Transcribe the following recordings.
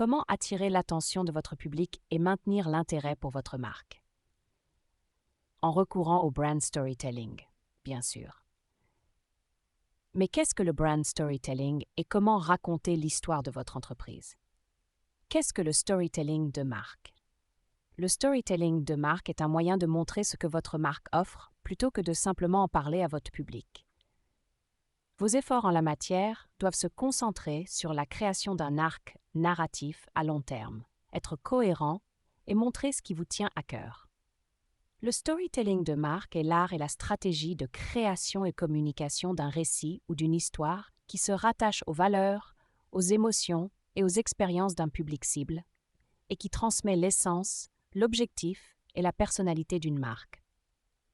Comment attirer l'attention de votre public et maintenir l'intérêt pour votre marque? En recourant au brand storytelling, bien sûr. Mais qu'est-ce que le brand storytelling et comment raconter l'histoire de votre entreprise? Qu'est-ce que le storytelling de marque? Le storytelling de marque est un moyen de montrer ce que votre marque offre plutôt que de simplement en parler à votre public. Vos efforts en la matière doivent se concentrer sur la création d'un arc narratif à long terme, être cohérent et montrer ce qui vous tient à cœur. Le storytelling de marque est l'art et la stratégie de création et communication d'un récit ou d'une histoire qui se rattache aux valeurs, aux émotions et aux expériences d'un public cible et qui transmet l'essence, l'objectif et la personnalité d'une marque.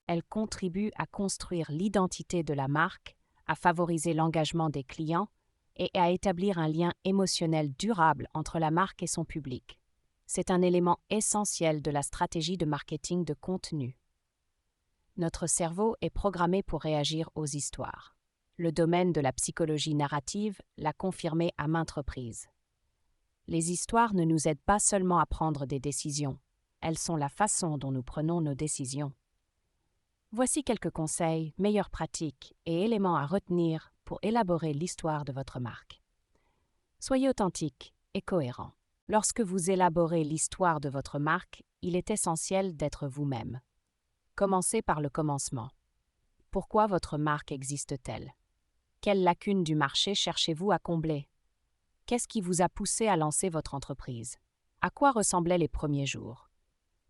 Elle contribue à construire l'identité de la marque, à favoriser l'engagement des clients et à établir un lien émotionnel durable entre la marque et son public. C'est un élément essentiel de la stratégie de marketing de contenu. Notre cerveau est programmé pour réagir aux histoires. Le domaine de la psychologie narrative l'a confirmé à maintes reprises. Les histoires ne nous aident pas seulement à prendre des décisions, elles sont la façon dont nous prenons nos décisions. Voici quelques conseils, meilleures pratiques et éléments à retenir pour élaborer l'histoire de votre marque. Soyez authentique et cohérent. Lorsque vous élaborez l'histoire de votre marque, il est essentiel d'être vous-même. Commencez par le commencement. Pourquoi votre marque existe-t-elle? Quelles lacunes du marché cherchez-vous à combler? Qu'est-ce qui vous a poussé à lancer votre entreprise? À quoi ressemblaient les premiers jours?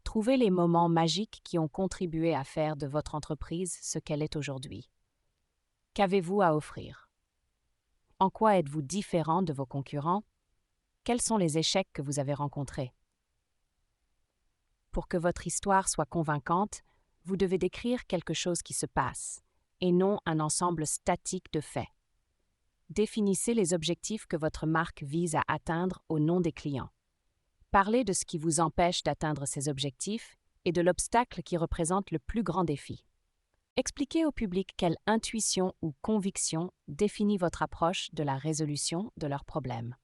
Trouvez les moments magiques qui ont contribué à faire de votre entreprise ce qu'elle est aujourd'hui. Qu'avez-vous à offrir? En quoi êtes-vous différent de vos concurrents? Quels sont les échecs que vous avez rencontrés? Pour que votre histoire soit convaincante, vous devez décrire quelque chose qui se passe, et non un ensemble statique de faits. Définissez les objectifs que votre marque vise à atteindre au nom des clients. Parlez de ce qui vous empêche d'atteindre ces objectifs et de l'obstacle qui représente le plus grand défi. Expliquez au public quelle intuition ou conviction définit votre approche de la résolution de leurs problèmes.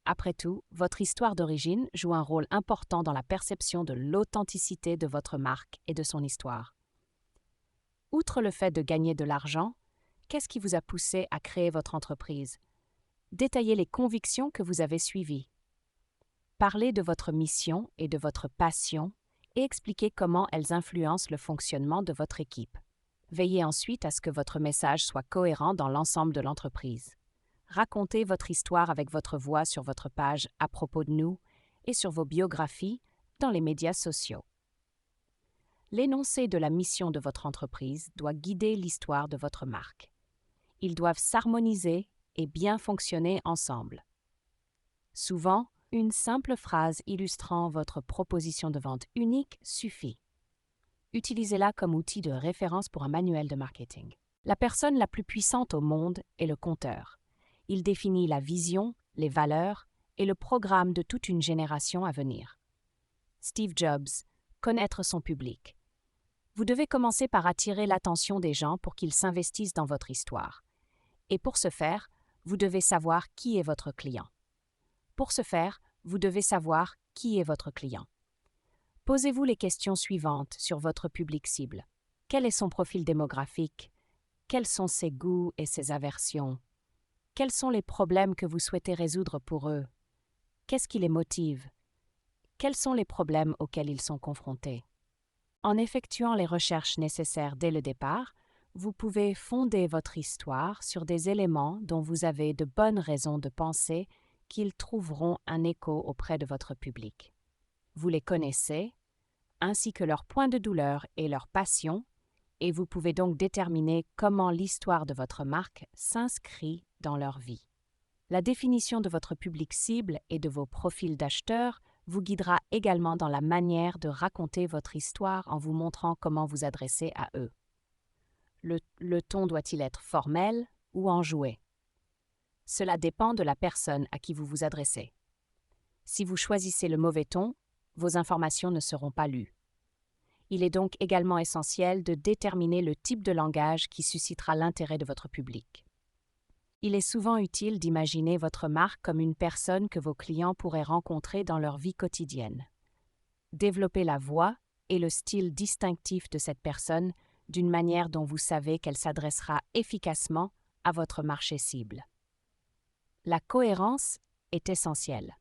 Après tout, votre histoire d'origine joue un rôle important dans la perception de l'authenticité de votre marque et de son histoire. Outre le fait de gagner de l'argent, qu'est-ce qui vous a poussé à créer votre entreprise? Détaillez les convictions que vous avez suivies. Parlez de votre mission et de votre passion et expliquez comment elles influencent le fonctionnement de votre équipe. Veillez ensuite à ce que votre message soit cohérent dans l'ensemble de l'entreprise. Racontez votre histoire avec votre voix sur votre page à propos de nous et sur vos biographies dans les médias sociaux. L'énoncé de la mission de votre entreprise doit guider l'histoire de votre marque. Ils doivent s'harmoniser et bien fonctionner ensemble. Souvent, une simple phrase illustrant votre proposition de vente unique suffit. Utilisez-la comme outil de référence pour un manuel de marketing. La personne la plus puissante au monde est le conteur. Il définit la vision, les valeurs et le programme de toute une génération à venir. Steve Jobs, connaître son public. Vous devez commencer par attirer l'attention des gens pour qu'ils s'investissent dans votre histoire. Et pour ce faire, vous devez savoir qui est votre client. Pour ce faire, vous devez savoir qui est votre client. Posez-vous les questions suivantes sur votre public cible. Quel est son profil démographique? Quels sont ses goûts et ses aversions? Quels sont les problèmes que vous souhaitez résoudre pour eux? Qu'est-ce qui les motive? Quels sont les problèmes auxquels ils sont confrontés? En effectuant les recherches nécessaires dès le départ, vous pouvez fonder votre histoire sur des éléments dont vous avez de bonnes raisons de penser qu'ils trouveront un écho auprès de votre public. Vous les connaissez, ainsi que leurs points de douleur et leurs passions, et vous pouvez donc déterminer comment l'histoire de votre marque s'inscrit dans leur vie. La définition de votre public cible et de vos profils d'acheteurs vous guidera également dans la manière de raconter votre histoire en vous montrant comment vous adresser à eux. Le ton doit-il être formel ou enjoué? Cela dépend de la personne à qui vous vous adressez. Si vous choisissez le mauvais ton, vos informations ne seront pas lues. Il est donc également essentiel de déterminer le type de langage qui suscitera l'intérêt de votre public. Il est souvent utile d'imaginer votre marque comme une personne que vos clients pourraient rencontrer dans leur vie quotidienne. Développez la voix et le style distinctif de cette personne d'une manière dont vous savez qu'elle s'adressera efficacement à votre marché cible. La cohérence est essentielle.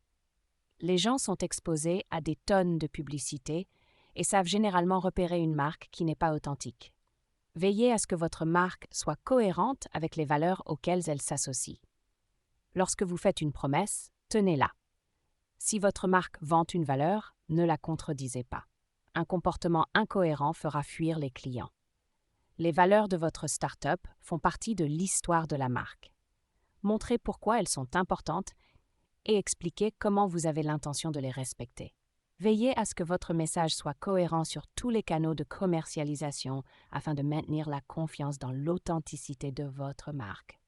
Les gens sont exposés à des tonnes de publicités et savent généralement repérer une marque qui n'est pas authentique. Veillez à ce que votre marque soit cohérente avec les valeurs auxquelles elle s'associe. Lorsque vous faites une promesse, tenez-la. Si votre marque vante une valeur, ne la contredisez pas. Un comportement incohérent fera fuir les clients. Les valeurs de votre start-up font partie de l'histoire de la marque. Montrez pourquoi elles sont importantes et expliquez comment vous avez l'intention de les respecter. Veillez à ce que votre message soit cohérent sur tous les canaux de commercialisation afin de maintenir la confiance dans l'authenticité de votre marque.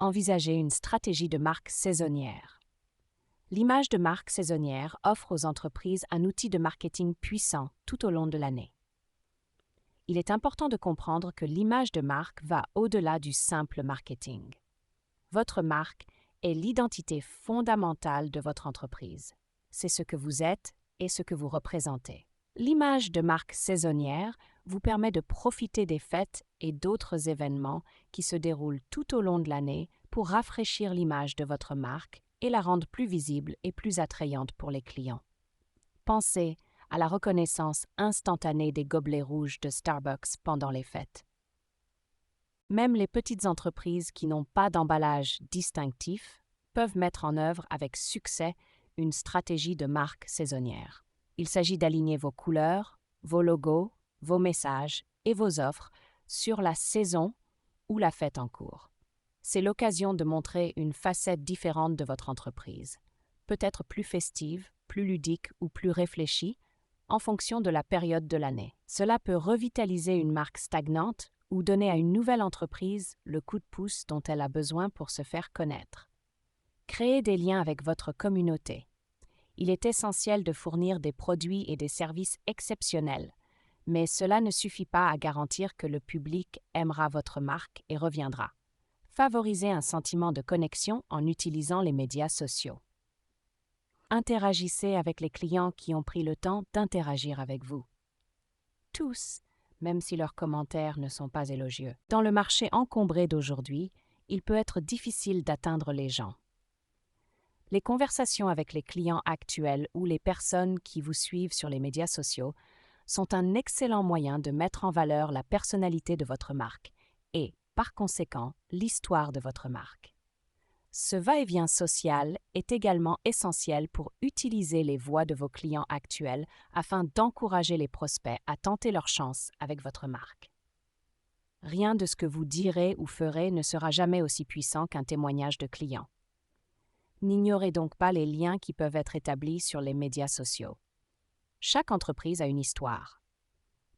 Envisagez une stratégie de marque saisonnière. L'image de marque saisonnière offre aux entreprises un outil de marketing puissant tout au long de l'année. Il est important de comprendre que l'image de marque va au-delà du simple marketing. Votre marque est l'identité fondamentale de votre entreprise. C'est ce que vous êtes et ce que vous représentez. L'image de marque saisonnière vous permet de profiter des fêtes et d'autres événements qui se déroulent tout au long de l'année pour rafraîchir l'image de votre marque et la rendre plus visible et plus attrayante pour les clients. Pensez à la reconnaissance instantanée des gobelets rouges de Starbucks pendant les fêtes. Même les petites entreprises qui n'ont pas d'emballage distinctif peuvent mettre en œuvre avec succès une stratégie de marque saisonnière. Il s'agit d'aligner vos couleurs, vos logos, vos messages et vos offres sur la saison ou la fête en cours. C'est l'occasion de montrer une facette différente de votre entreprise, peut-être plus festive, plus ludique ou plus réfléchie, en fonction de la période de l'année. Cela peut revitaliser une marque stagnante ou donner à une nouvelle entreprise le coup de pouce dont elle a besoin pour se faire connaître. Créez des liens avec votre communauté. Il est essentiel de fournir des produits et des services exceptionnels, mais cela ne suffit pas à garantir que le public aimera votre marque et reviendra. Favorisez un sentiment de connexion en utilisant les médias sociaux. Interagissez avec les clients qui ont pris le temps d'interagir avec vous. Tous, même si leurs commentaires ne sont pas élogieux. Dans le marché encombré d'aujourd'hui, il peut être difficile d'atteindre les gens. Les conversations avec les clients actuels ou les personnes qui vous suivent sur les médias sociaux sont un excellent moyen de mettre en valeur la personnalité de votre marque et, par conséquent, l'histoire de votre marque. Ce va-et-vient social est également essentiel pour utiliser les voix de vos clients actuels afin d'encourager les prospects à tenter leur chance avec votre marque. Rien de ce que vous direz ou ferez ne sera jamais aussi puissant qu'un témoignage de client. N'ignorez donc pas les liens qui peuvent être établis sur les médias sociaux. Chaque entreprise a une histoire.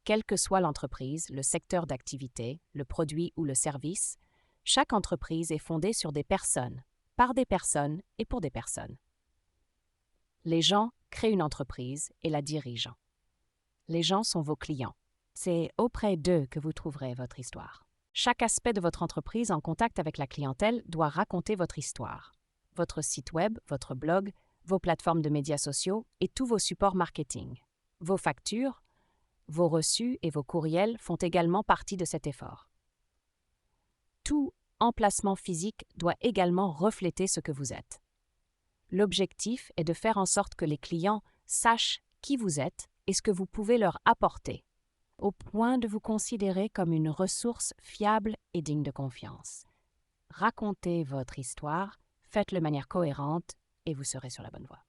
Quelle que soit l'entreprise, le secteur d'activité, le produit ou le service, chaque entreprise est fondée sur des personnes, par des personnes et pour des personnes. Les gens créent une entreprise et la dirigent. Les gens sont vos clients. C'est auprès d'eux que vous trouverez votre histoire. Chaque aspect de votre entreprise en contact avec la clientèle doit raconter votre histoire. Votre site web, votre blog, vos plateformes de médias sociaux et tous vos supports marketing. Vos factures, vos reçus et vos courriels font également partie de cet effort. Tout emplacement physique doit également refléter ce que vous êtes. L'objectif est de faire en sorte que les clients sachent qui vous êtes et ce que vous pouvez leur apporter, au point de vous considérer comme une ressource fiable et digne de confiance. Racontez votre histoire, faites-le de manière cohérente et vous serez sur la bonne voie.